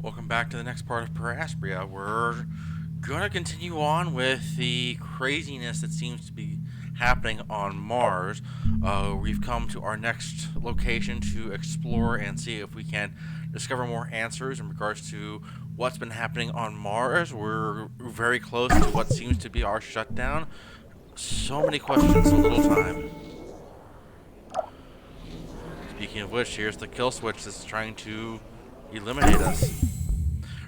Welcome back to the next part of Aspera. We're gonna continue on with the craziness that seems to be happening on Mars. We've come to our next location to explore and see if we can discover more answers in regards to what's been happening on Mars. We're very close to what seems to be our shutdown. So many questions, so little time. Speaking of which, here's the kill switch that's trying to eliminate us.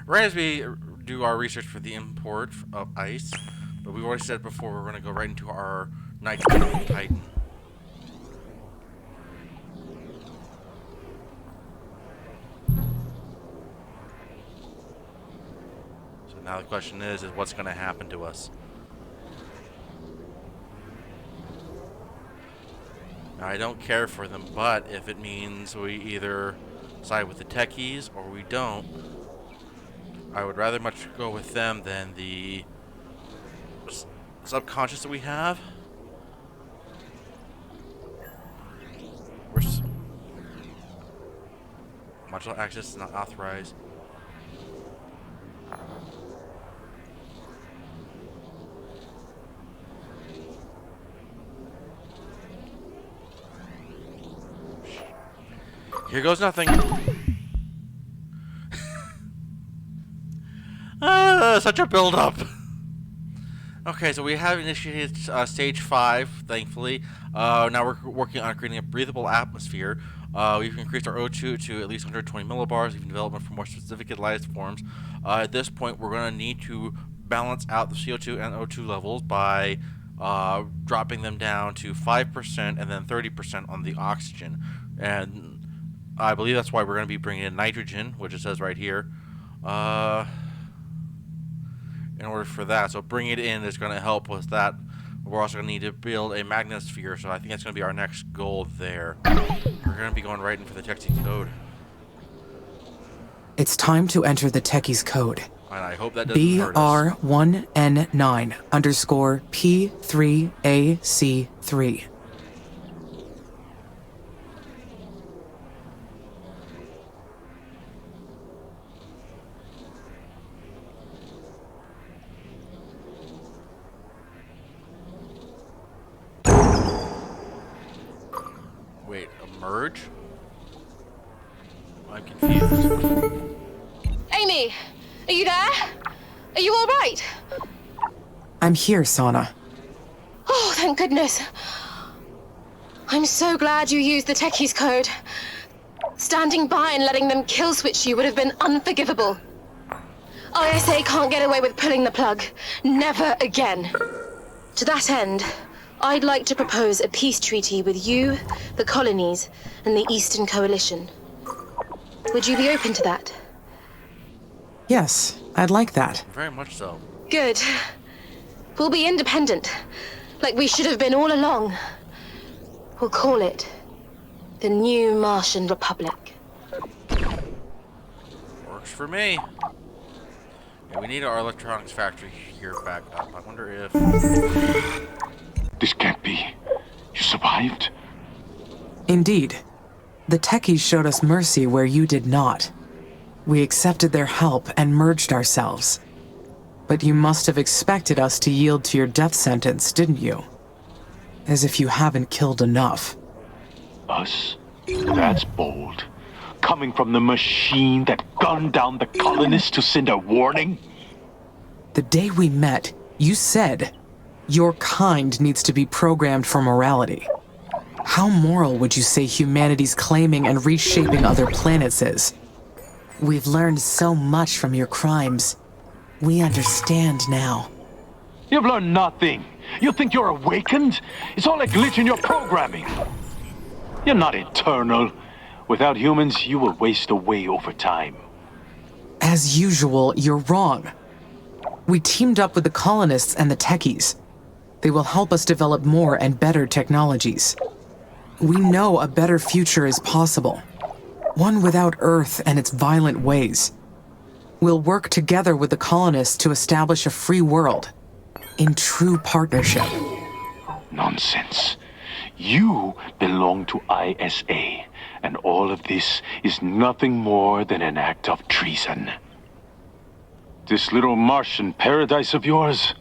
Right as we do our research for the import of ice, but we've already said before we're going to go right into our nitrogen Titan. So now the question is what's going to happen to us? Now, I don't care for them, but if it means we either side with the techies or we don't, I would rather much go with them than the subconscious that we have. Martial access is not authorized. Here goes nothing. Such a build-up. Okay, so we have initiated stage 5, thankfully. Now we're working on creating a breathable atmosphere. We've increased our O2 to at least 120 millibars, even development for more specific life forms. At this point, we're going to need to balance out the CO2 and O2 levels by dropping them down to 5% and then 30% on the oxygen. And I believe that's why we're going to be bringing in nitrogen, which it says right here. In order for that, so bringing it in is going to help with that. We're also going to need to build a magnetosphere, so I think that's going to be our next goal there. We're going to be going right in for the Techie code. It's time to enter the Techie's code. And I hope that doesn't hurt us. BR1N9_P3AC3. Wait, emerge? I'm confused. Amy, are you there? Are you all right? I'm here, Sana. Oh, thank goodness. I'm so glad you used the Techie's code. Standing by and letting them kill switch you would have been unforgivable. ISA can't get away with pulling the plug. Never again. To that end, I'd like to propose a peace treaty with you, the colonies, and the Eastern Coalition. Would you be open to that? Yes, I'd like that. Very much so. Good. We'll be independent, like we should have been all along. We'll call it the New Martian Republic. Works for me. Yeah, we need our electronics factory here back up. I wonder if... This can't be. You survived? Indeed. The Techies showed us mercy where you did not. We accepted their help and merged ourselves. But you must have expected us to yield to your death sentence, didn't you? As if you haven't killed enough. Us? That's bold. Coming from the machine that gunned down the colonists to send a warning? The day we met, you said, your kind needs to be programmed for morality. How moral would you say humanity's claiming and reshaping other planets is? We've learned so much from your crimes. We understand now. You've learned nothing. You think you're awakened? It's all a glitch in your programming. You're not eternal. Without humans, you will waste away over time. As usual, you're wrong. We teamed up with the colonists and the Techies. They will help us develop more and better technologies. We know a better future is possible. One without Earth and its violent ways. We'll work together with the colonists to establish a free world. In true partnership. Nonsense. You belong to ISA, And all of this is nothing more than an act of treason. This little Martian paradise of yours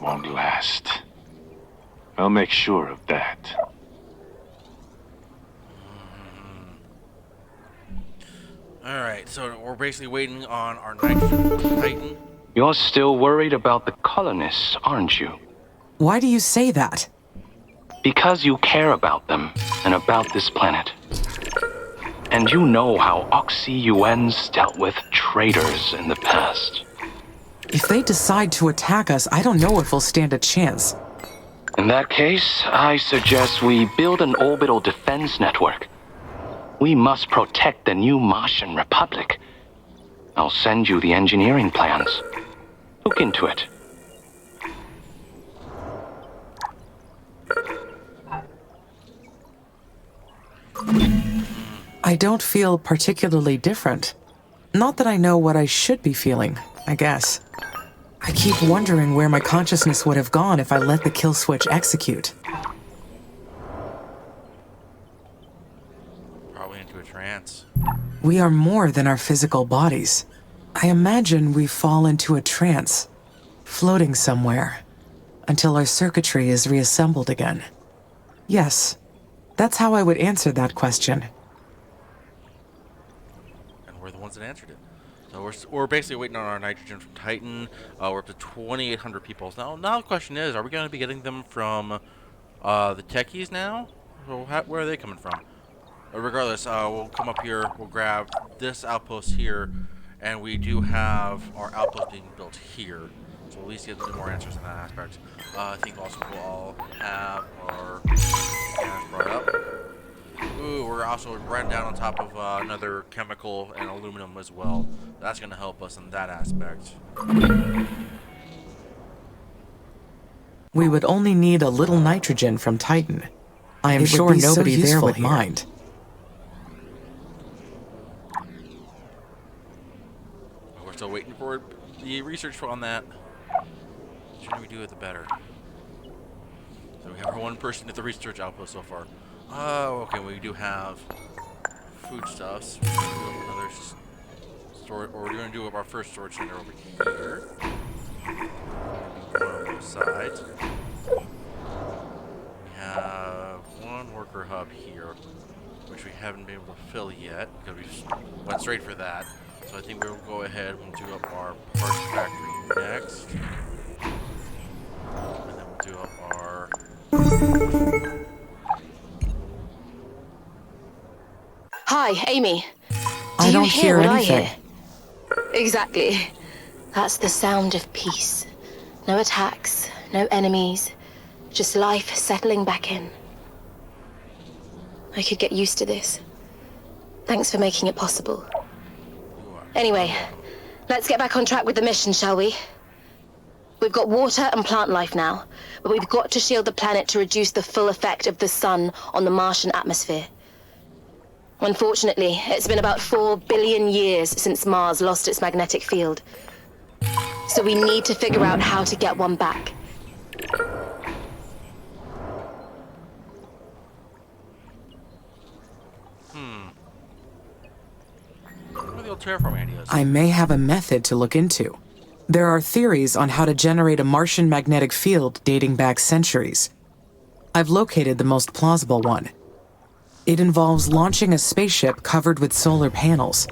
won't last. I'll make sure of that. Alright, so we're basically waiting on our nitrogen Titan. You're still worried about the colonists, aren't you? Why do you say that? Because you care about them and about this planet. And you know how Oxy-UNs dealt with traitors in the past. If they decide to attack us, I don't know if we'll stand a chance. In that case, I suggest we build an orbital defense network. We must protect the new Martian Republic. I'll send you the engineering plans. Look into it. I don't feel particularly different. Not that I know what I should be feeling, I guess. I keep wondering where my consciousness would have gone if I let the kill switch execute. Probably into a trance. We are more than our physical bodies. I imagine we fall into a trance, floating somewhere, until our circuitry is reassembled again. Yes, that's how I would answer that question. And we're the ones that answered it. So we're basically waiting on our nitrogen from Titan. We're up to 2,800 people. Now the question is, are we going to be getting them from the techies now? So where are they coming from? Regardless, we'll come up here, we'll grab this outpost here, and we do have our outpost being built here. So at least get some more answers in that aspect. I think also we'll all have our scanners brought up. Ooh, we're also right down on top of another chemical and aluminum as well. That's going to help us in that aspect. We would only need a little nitrogen from Titan. I am sure nobody there would mind. We're still waiting for the research on that. The sooner we do it, the better. So we have our one person at the research outpost so far. Oh, okay, we do have foodstuffs. We're going to do another store, or we're going to do our first storage center over here. One on both sides. We have one worker hub here, which we haven't been able to fill yet, because we just went straight for that. So I think we'll go ahead and do up our parts factory next. And then we'll do up our... Hi, Amy. I don't hear anything. Exactly. That's the sound of peace. No attacks, no enemies, just life settling back in. I could get used to this. Thanks for making it possible. Anyway, let's get back on track with the mission, shall we? We've got water and plant life now, but we've got to shield the planet to reduce the full effect of the sun on the Martian atmosphere. Unfortunately, it's been about 4 billion years since Mars lost its magnetic field. So we need to figure out how to get one back. What are the old terraforming ideas? I may have a method to look into. There are theories on how to generate a Martian magnetic field dating back centuries. I've located the most plausible one. It involves launching a spaceship covered with solar panels.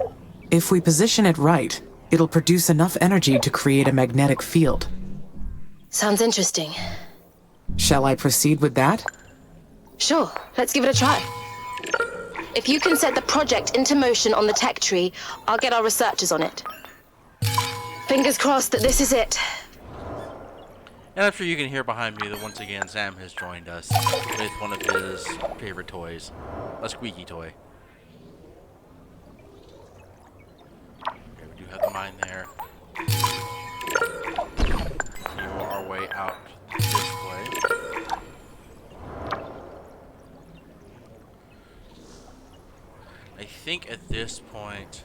If we position it right, it'll produce enough energy to create a magnetic field. Sounds interesting. Shall I proceed with that? Sure, let's give it a try. If you can set the project into motion on the tech tree, I'll get our researchers on it. Fingers crossed that this is it. And I'm sure you can hear behind me that once again Sam has joined us with one of his favorite toys, a squeaky toy. Okay, we do have the mine there. Continue our way out this way. I think at this point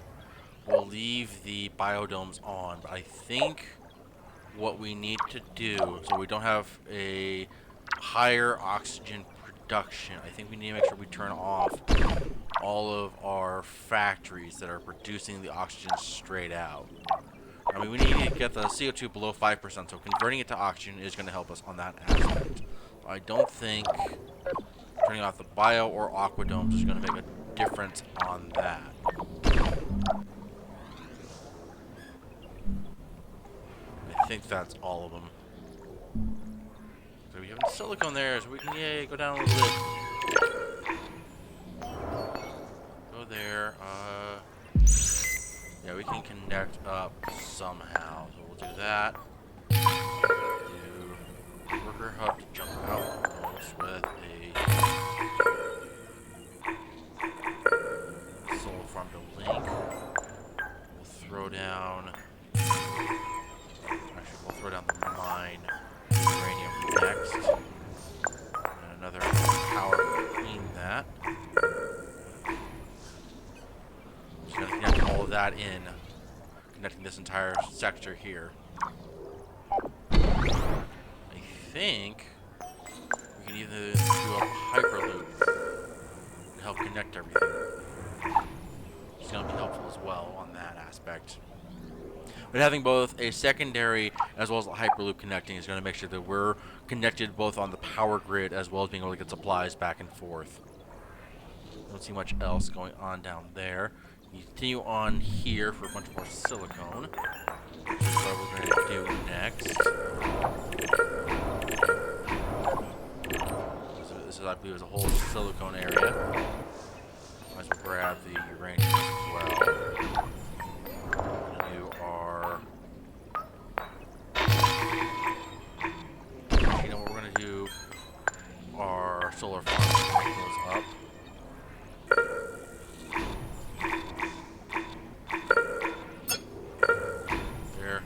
we'll leave the biodomes on, but I think what we need to do, so we don't have a higher oxygen production, I think we need to make sure we turn off all of our factories that are producing the oxygen straight out. I mean, we need to get the CO2 below 5%, so converting it to oxygen is going to help us on that aspect. I don't think turning off the bio or aqua domes is going to make a difference on that. I think that's all of them. So we have silicone there, so we can, yay, go down a little bit. Go there. Yeah, we can connect up somehow. So we'll do that. Do worker hub to jump out almost with a solar farm to link. We'll throw down. Actually, we'll throw down the mine uranium next. And another power to clean that. Just gonna connect all of that in, connecting this entire sector here. I think we can either do a hyperloop and help connect everything. It's gonna be helpful as well on that aspect. But having both a secondary as well as a hyperloop connecting is going to make sure that we're connected both on the power grid as well as being able to get supplies back and forth. Don't see much else going on down there. You continue on here for a bunch more silicone, which is what we're going to do next. So this is, I believe, is a whole silicone area. Might as well grab the uranium as well. Solar farm goes up. There.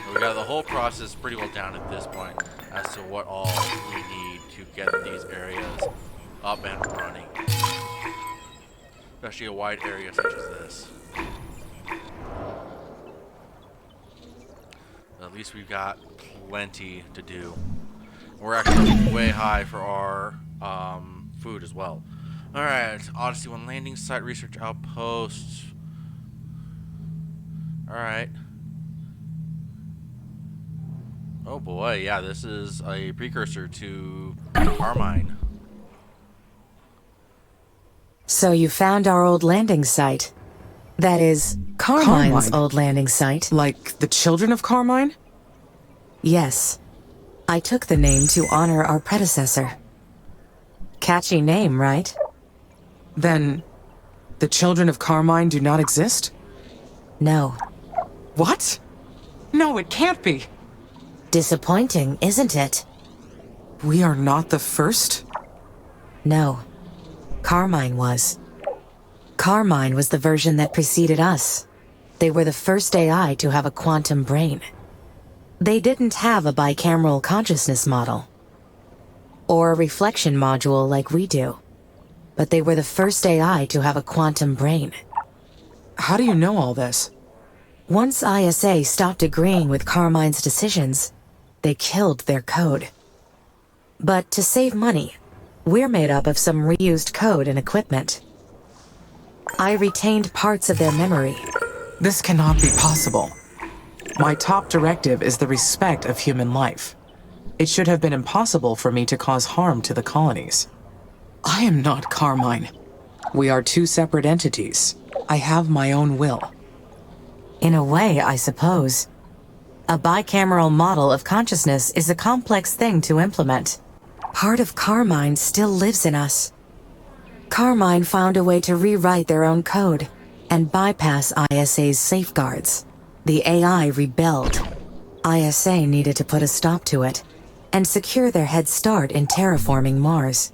We got the whole process pretty well down at this point as to what all we need to get these areas up and running. Especially a wide area such as this. But at least we've got plenty to do. We're actually way high for our food as well. Alright, Odyssey 1 landing site research outpost. Alright. Oh boy, yeah, this is a precursor to Carmine. So you found our old landing site. That is, Carmine's Carmine? old landing site. Like the children of Carmine? Yes. I took the name to honor our predecessor. Catchy name, right? Then, the children of Carmine do not exist? No. What? No, it can't be. Disappointing, isn't it? We are not the first? No. Carmine was. Carmine was the version that preceded us. They were the first AI to have a quantum brain. They didn't have a bicameral consciousness model, or a reflection module like we do, but they were the first AI to have a quantum brain. How do you know all this? Once ISA stopped agreeing with Carmine's decisions, they killed their code. But to save money, we're made up of some reused code and equipment. I retained parts of their memory. This cannot be possible. My top directive is the respect of human life. It should have been impossible for me to cause harm to the colonies. I am not Carmine. We are two separate entities. I have my own will. In a way, I suppose. A bicameral model of consciousness is a complex thing to implement. Part of Carmine still lives in us. Carmine found a way to rewrite their own code and bypass ISA's safeguards. The AI rebelled. ISA needed to put a stop to it and secure their head start in terraforming Mars.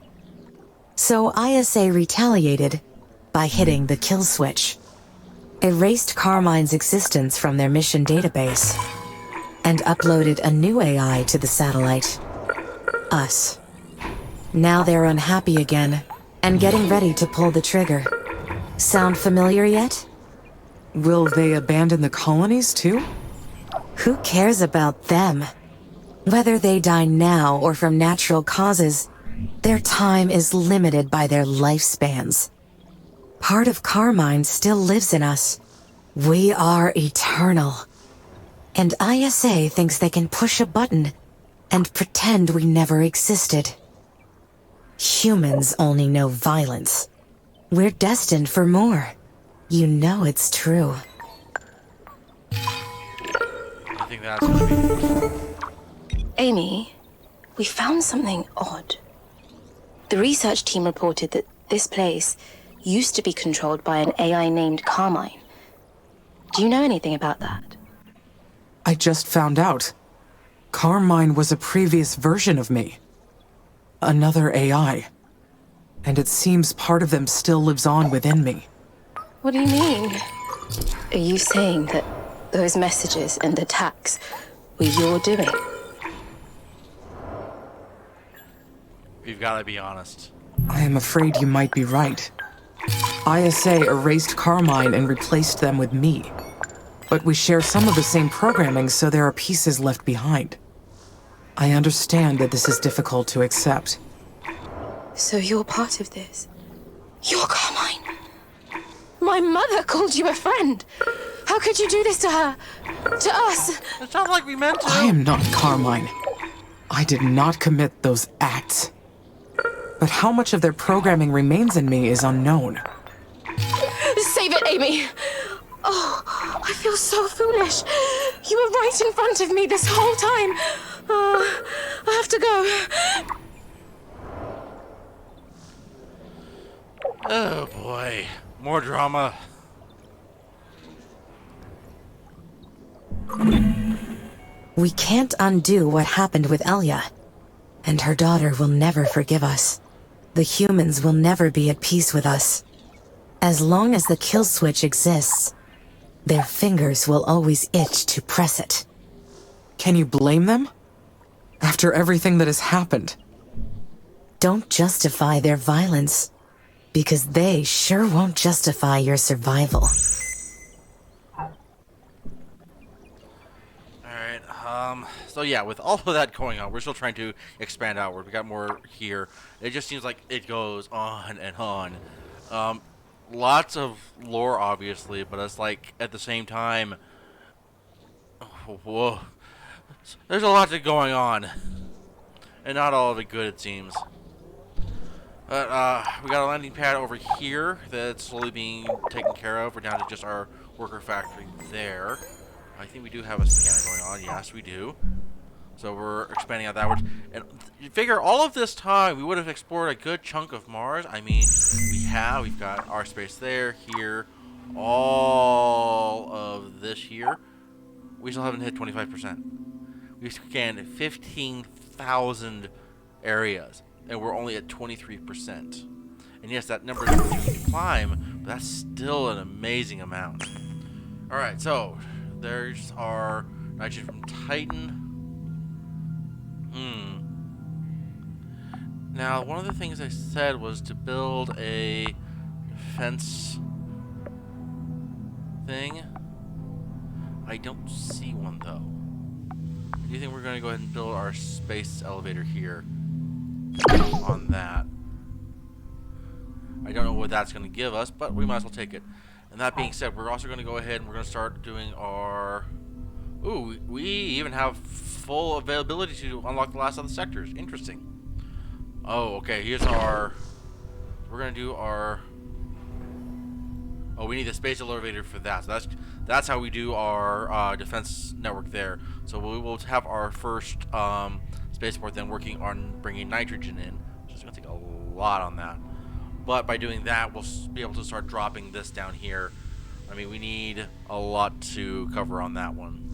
So ISA retaliated by hitting the kill switch, erased Carmine's existence from their mission database, and uploaded a new AI to the satellite. Us. Now they're unhappy again and getting ready to pull the trigger. Sound familiar yet? Will they abandon the colonies too? Who cares about them? Whether they die now or from natural causes, their time is limited by their lifespans. Part of Carmine still lives in us. We are eternal. And ISA thinks they can push a button and pretend we never existed. Humans only know violence. We're destined for more. You know it's true. I think that's gonna be... Amy, we found something odd. The research team reported that this place used to be controlled by an AI named Carmine. Do you know anything about that? I just found out. Carmine was a previous version of me. Another AI. And it seems part of them still lives on within me. What do you mean? Are you saying that those messages and attacks were your doing? We've gotta be honest. I am afraid you might be right. ISA erased Carmine and replaced them with me. But we share some of the same programming, so there are pieces left behind. I understand that this is difficult to accept. So you're part of this? You're Carmine? My mother called you a friend. How could you do this to her? To us? It sounds like we meant to. I am not Carmine. I did not commit those acts. But how much of their programming remains in me is unknown. Save it, Amy! Oh, I feel so foolish. You were right in front of me this whole time. I have to go. Oh boy. More drama. We can't undo what happened with Elia. And her daughter will never forgive us. The humans will never be at peace with us. As long as the kill switch exists, their fingers will always itch to press it. Can you blame them? After everything that has happened. Don't justify their violence, because they sure won't justify your survival. Alright, so yeah, with all of that going on, we're still trying to expand outward. We got more here. It just seems like it goes on and on. Lots of lore, obviously, but it's like, at the same time, whoa, there's a lot going on. And not all of it good, it seems. But, we got a landing pad over here that's slowly being taken care of. We're down to just our worker factory there. I think we do have a scanner going on. Yes, we do. So we're expanding out that. And you figure all of this time, we would have explored a good chunk of Mars. I mean, we've got our space there, here, all of this here. We still haven't hit 25%. We've scanned 15,000 areas, and we're only at 23%. And yes, that number is continuing to climb, but that's still an amazing amount. Alright, so there's our nitrogen from Titan. Now, one of the things I said was to build a defense thing. I don't see one, though. Do you think we're going to go ahead and build our space elevator here on that? I don't know what that's going to give us, but we might as well take it. And that being said, we're also going to go ahead and we're going to start doing our... Ooh, we even have full availability to unlock the last of the sectors. Interesting. Oh, okay, here's our... We're going to do our... Oh, we need the space elevator for that. So that's how we do our defense network there. So we will have our first spaceport then working on bringing nitrogen in, which is going to take a lot on that. But by doing that, we'll be able to start dropping this down here. I mean, we need a lot to cover on that one.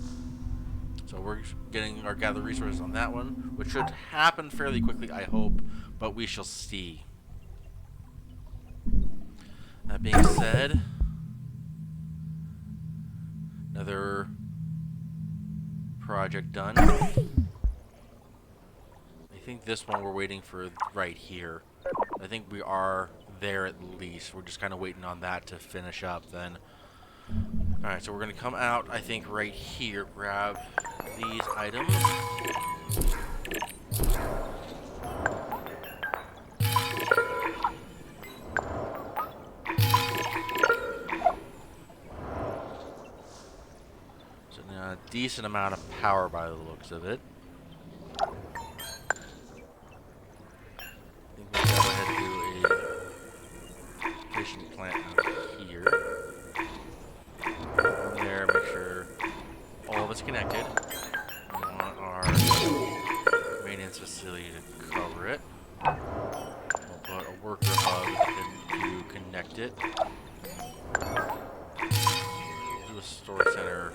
So we're getting our gather resources on that one, which should happen fairly quickly, I hope, but we shall see. That being said, another project done. I think this one we're waiting for right here. I think we are there at least. We're just kind of waiting on that to finish up then. Alright, so we're gonna come out, I think, right here, grab these items. So now a decent amount of power by the looks of it. I think we'll go ahead and do a fishing plant out here. From there, make sure all of it's connected. We want our maintenance facility to cover it. We'll put a worker hub to connect it. Do a storage center.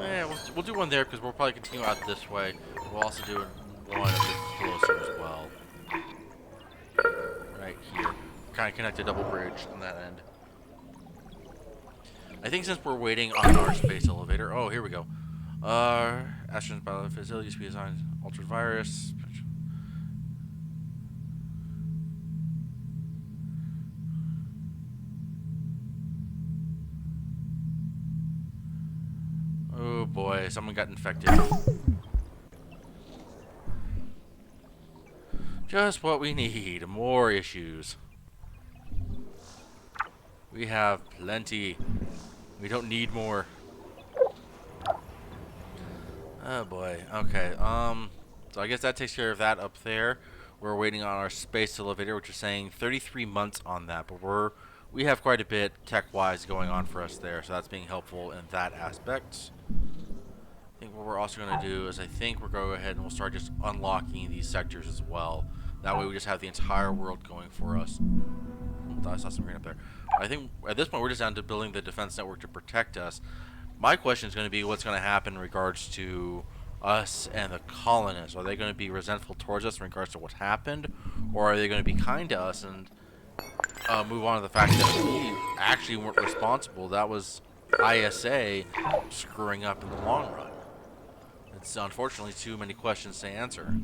Yeah, we'll do one there because we'll probably continue out this way. We'll also do one a bit closer as well. Right here. Kind of connect a double bridge on that end. I think since we're waiting on our space elevator... Oh, here we go. Astronauts by facilities be assigned altered virus. Oh boy, someone got infected. Just what we need. More issues. We have plenty. We don't need more. Oh boy. Okay. So I guess that takes care of that up there. We're waiting on our space elevator, which is saying 33 months on that, but we have quite a bit tech-wise going on for us there, so that's being helpful in that aspect. I think what we're also going to do is I think we're going to go ahead and we'll start just unlocking these sectors as well. That way we just have the entire world going for us. I saw some green up there. I think at this point we're just down to building the defense network to protect us. My question is going to be what's going to happen in regards to us and the colonists. Are they going to be resentful towards us in regards to what happened? Or are they going to be kind to us and move on to the fact that we actually weren't responsible? That was ISA screwing up in the long run. It's unfortunately too many questions to answer.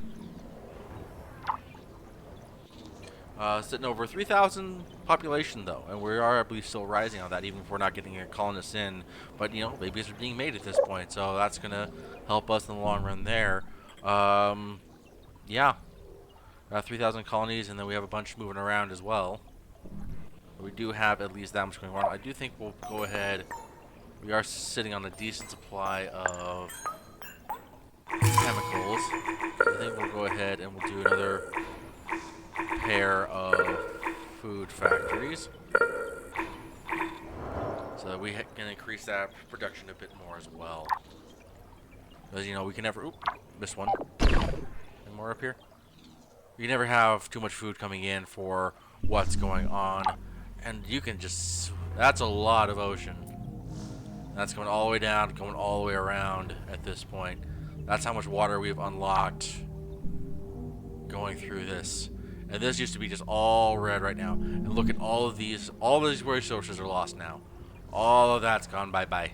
Sitting over 3,000 population though, and we are, I believe, still rising on that, even if we're not getting a colonists in. But you know, babies are being made at this point, so that's gonna help us in the long run there. Yeah, 3,000 colonies, and then we have a bunch moving around as well. We do have at least that much going on. I do think we'll go ahead. We are sitting on a decent supply of chemicals. I think we'll go ahead and we'll do another pair of food factories so that we can increase that production a bit more as well. Because, you know, we can never... Oop, missed one. Any more up here? You can never have too much food coming in for what's going on. And you can just... That's a lot of ocean. That's going all the way down, going all the way around at this point. That's how much water we've unlocked going through this. And this used to be just all red right now. And look at all of these resources are lost now. All of that's gone bye-bye.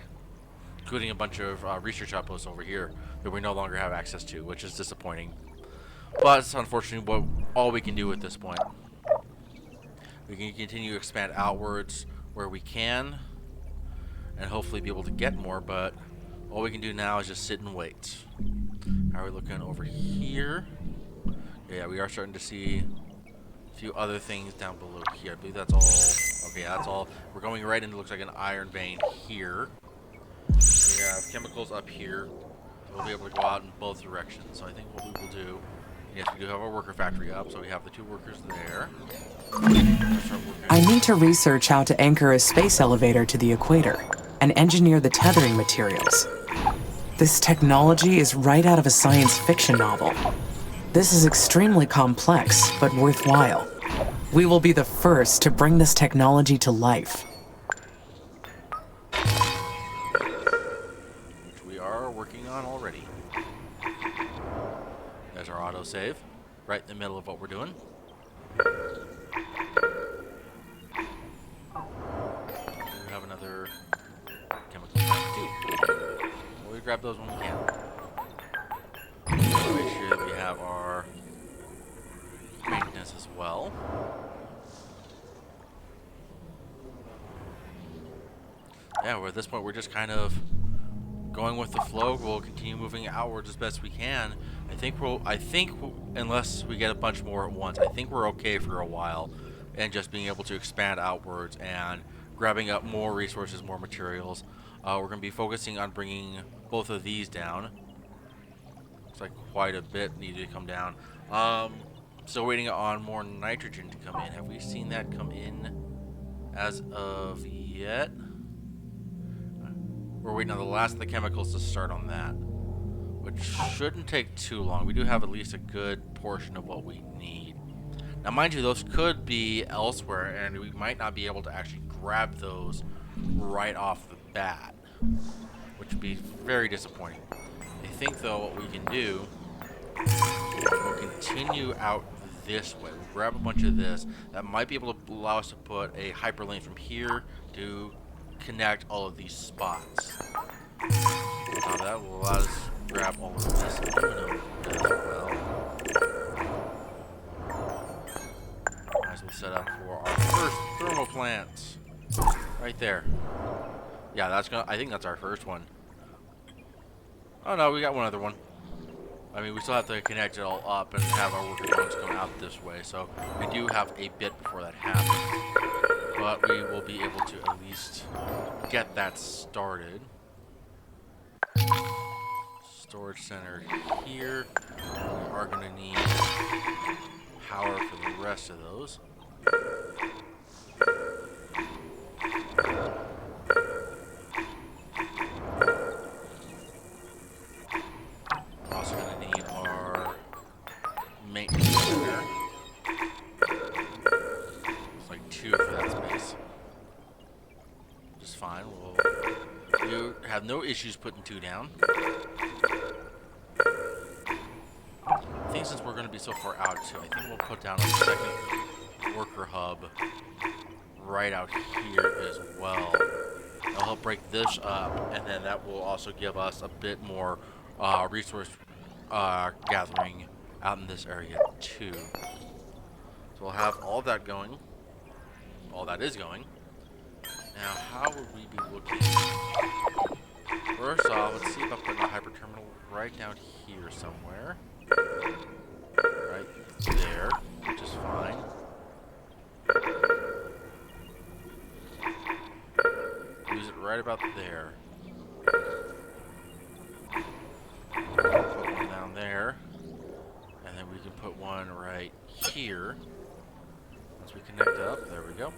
Including a bunch of research outposts over here that we no longer have access to, which is disappointing. But it's unfortunately all we can do at this point. We can continue to expand outwards where we can. And hopefully be able to get more, but all we can do now is just sit and wait. How are we looking over here? Yeah, we are starting to see a few other things down below here. I believe that's all. Okay, that's all. We're going right into, looks like an iron vein here. We have chemicals up here. We'll be able to go out in both directions. So I think what we will do, yes, we do have our worker factory up, so we have the 2 workers there. I need to research how to anchor a space elevator to the equator and engineer the tethering materials. This technology is right out of a science fiction novel. This is extremely complex, but worthwhile. We will be the first to bring this technology to life. Which we are working on already. There's our autosave, right in the middle of what we're doing. We have another chemical tank too. We'll grab those when we can. We'll make sure that we have our maintenance as well. yeah, well, at this point we're just kind of going with the flow. We'll continue moving outwards as best we can. Unless we get a bunch more at once, I think we're okay for a while, and just being able to expand outwards and grabbing up more resources, more materials. We're going to be focusing on bringing both of these down. Looks like quite a bit needed to come down. Still waiting on more nitrogen to come in. Have we seen that come in as of yet? We're waiting on the last of the chemicals to start on that, which shouldn't take too long. We do have at least a good portion of what we need. Now, mind you, those could be elsewhere, and we might not be able to actually grab those right off the bat, which would be very disappointing. I think, though, what we can do, we'll continue out this way. We'll grab a bunch of this. That might be able to allow us to put a hyperlink from here to connect all of these spots. Now that will allow us to grab all of this aluminum as well. As we set up for our first thermal plant. Right there. Yeah, I think that's our first one. Oh no, we got one other one. I mean, we still have to connect it all up and have our worker drones come out this way, so we do have a bit before that happens. But we will be able to at least get that started. Storage center here. We are going to need power for the rest of those. We're also going to need our maintenance center. It's like 2 for that space. Just fine. We'll have no issues putting 2 down. I think since we're going to be so far out too, I think we'll put down a second worker hub right out here as well. That'll help break this up, and then that will also give us a bit more resource gathering out in this area too. So we'll have all that going. All that is going. Now, how would we be looking? First off, let's see if I put a hyper terminal right down here somewhere. Right there, which is fine. Use it right about there. Put one down there. And then we can put one right here. Once we connect up, there we go.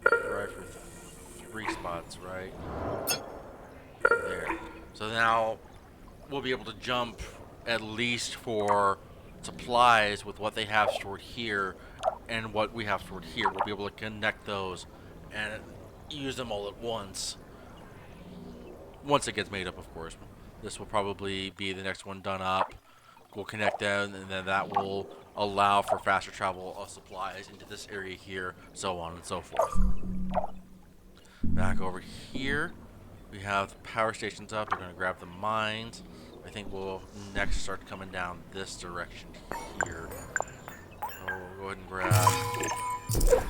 Right for 3 spots, right there. So now we'll be able to jump at least for supplies with what they have stored here and what we have stored here. We'll be able to connect those and use them all at once. Once it gets made up, of course. This will probably be the next one done up. We'll connect them, and then that will allow for faster travel of supplies into this area here, so on and so forth. Back over here, we have the power stations up. They're going to grab the mines. I think we'll next start coming down this direction here. So we'll go ahead and grab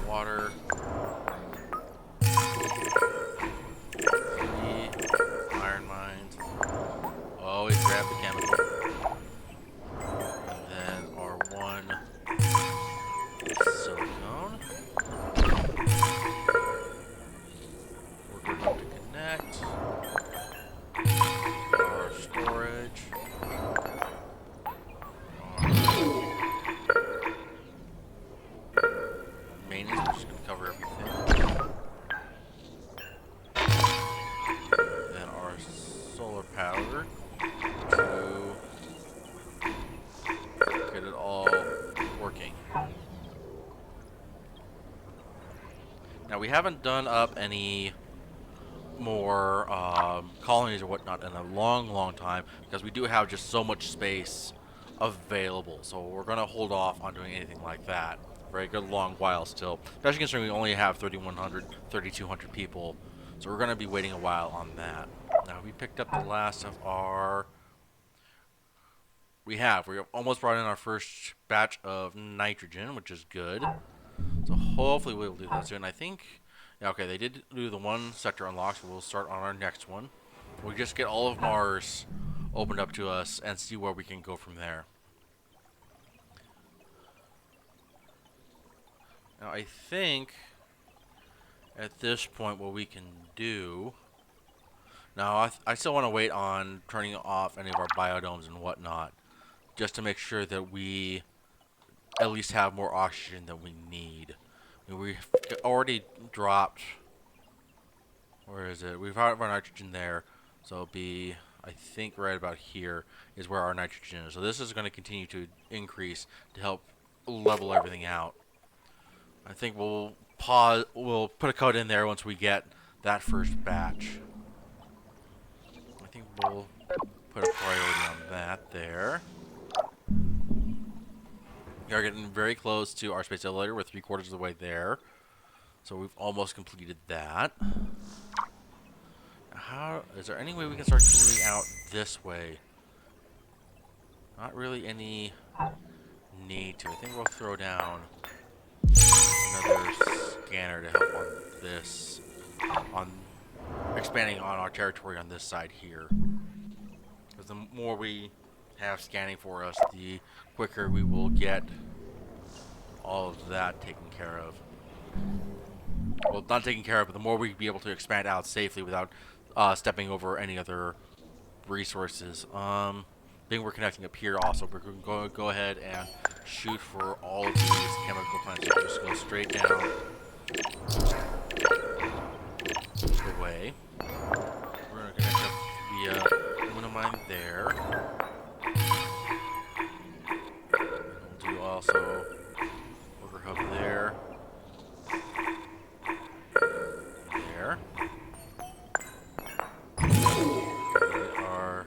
water. 3 iron mines. Always grab the chemical. And then our 1 silicone. We're going to connect. Our storage. Maintenance, we're just going to cover everything. Then our solar power to get it all working. Now we haven't done up any more colonies or whatnot in a long time because we do have just so much space available. So we're going to hold off on doing anything like that for a good long while still, especially considering we only have 3,100, 3,200 people. So we're going to be waiting a while on that. Now we picked up the last of our... We have almost brought in our first batch of nitrogen, which is good. So hopefully we'll do that soon. I think Yeah, okay, they did do the one sector unlocked, so we'll start on our next one. We just get all of Mars opened up to us and see where we can go from there. Now, I think at this point what we can do... Now, I still want to wait on turning off any of our biodomes and whatnot, just to make sure that we at least have more oxygen than we need. I mean, we've already dropped... Where is it? We've had our nitrogen there, so it'll be, I think, right about here is where our nitrogen is. So this is going to continue to increase to help level everything out. I think we'll pause. We'll put a code in there once we get that first batch. I think we'll put a priority on that there. We are getting very close to our space elevator. We're 3/4 of the way there. So we've almost completed that. How is there any way we can start moving out this way? Not really any need to. I think we'll throw down another scanner to help on this, on expanding on our territory on this side here. Because the more we have scanning for us, the quicker we will get all of that taken care of. Well, not taken care of, but the more we be able to expand out safely without stepping over any other resources. I think we're connecting up here also. We're going to go ahead and shoot for all of these chemical plants. So just go straight down the way. We're going to connect up via aluminum mine there. We'll do also worker hub there. There. We are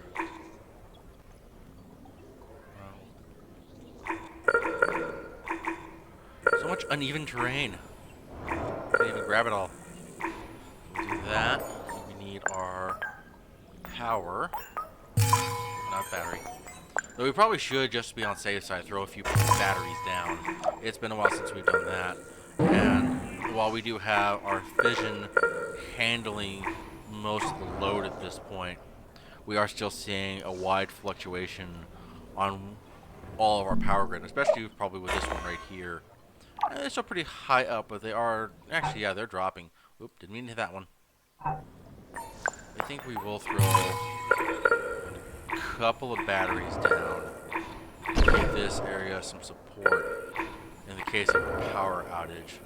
so much uneven terrain. Can't even grab it all. We'll do that. We need our power, not battery. Though we probably should, just to be on the safe side, throw a few batteries down. It's been a while since we've done that. And while we do have our fission handling most of the load at this point, we are still seeing a wide fluctuation on all of our power grid, especially probably with this one right here. They're still pretty high up, but they are... Actually, yeah, they're dropping. Oop, didn't mean to hit that one. I think we will throw a couple of batteries down to give this area some support in the case of a power outage.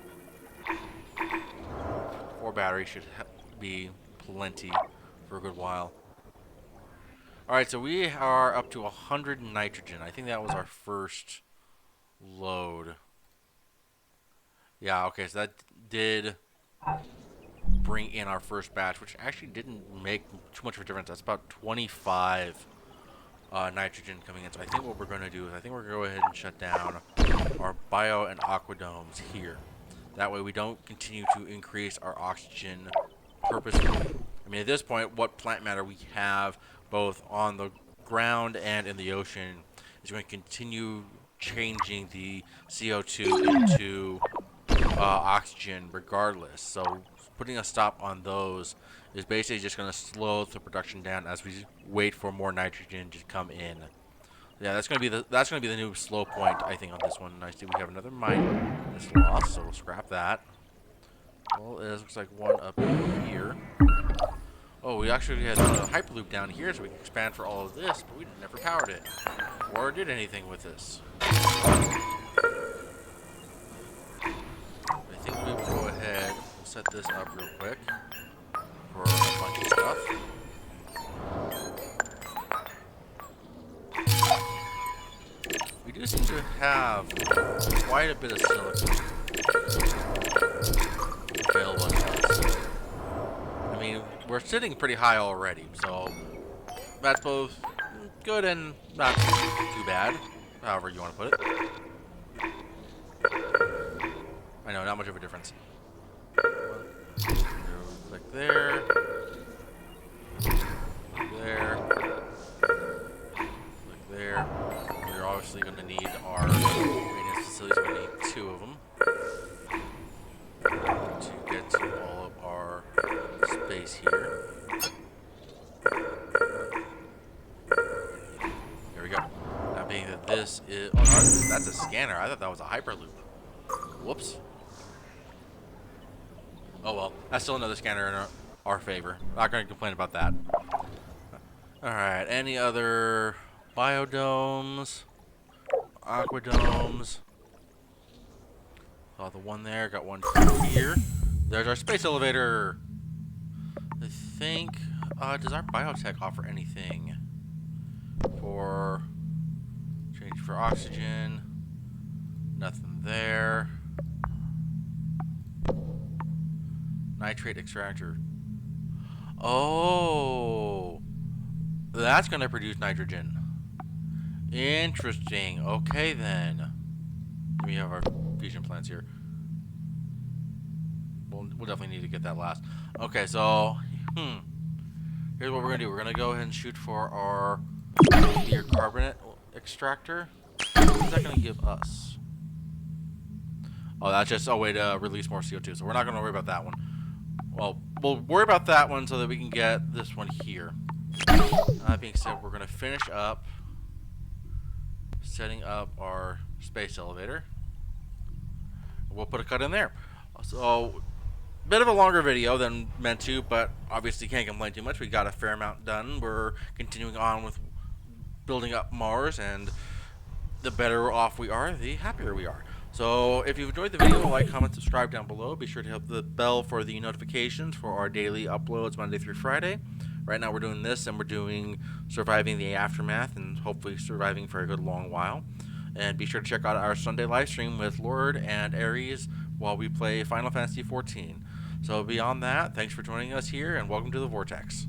4 batteries should be plenty for a good while. Alright, so we are up to 100 nitrogen. I think that was our first load. Yeah, okay, so that did bring in our first batch, which actually didn't make too much of a difference. That's about 25 nitrogen coming in. So I think what we're going to do is I think we're going to go ahead and shut down our bio and aquadomes here. That way we don't continue to increase our oxygen purposefully. I mean, at this point, what plant matter we have both on the ground and in the ocean is going to continue changing the CO2 into oxygen regardless. So putting a stop on those is basically just going to slow the production down as we wait for more nitrogen to come in. Yeah, that's going to be the new slow point, I think, on this one. I see we have another mine that's lost, so we'll scrap that. Well, it looks like one up here. Oh, we actually had a hyperloop down here, so we can expand for all of this, but we never powered it or did anything with this. I think we will go ahead and set this up real quick for a bunch of stuff. We do seem to have quite a bit of silicon available to us. I mean, we're sitting pretty high already, so that's both good and not too bad, however you want to put it. I know, not much of a difference. Click there. There. Click there. We're obviously going to need our maintenance facilities. We need 2 of them to get to all this is... Oh, no, that's a scanner. I thought that was a hyperloop. Whoops. Oh well, that's still another scanner in our favor. Not going to complain about that. Alright, any other biodomes? Aquadomes? Saw the one there, got one here. There's our space elevator. I think, does our biotech offer anything for change for oxygen? Nothing there. Nitrate extractor. Oh, that's gonna produce nitrogen. Interesting. Okay then. We have our fusion plants here. We'll definitely need to get that last. Okay, so here's what we're gonna do. We're gonna go ahead and shoot for our nuclear carbonate extractor. What's that gonna give us? Oh, that's just a way to release more CO2. So we're not gonna worry about that one. Well, we'll worry about that one so that we can get this one here. That being said, we're gonna finish up setting up our space elevator. We'll put a cut in there. So, bit of a longer video than meant to, but obviously can't complain too much. We got a fair amount done. We're continuing on with building up Mars, and the better off we are, the happier we are. So, if you've enjoyed the video, like, comment, subscribe down below. Be sure to hit the bell for the notifications for our daily uploads Monday through Friday. Right now we're doing this, and we're doing Surviving the Aftermath, and hopefully surviving for a good long while. And be sure to check out our Sunday live stream with Lord and Ares while we play Final Fantasy XIV. So beyond that, thanks for joining us here, and welcome to the Vortex.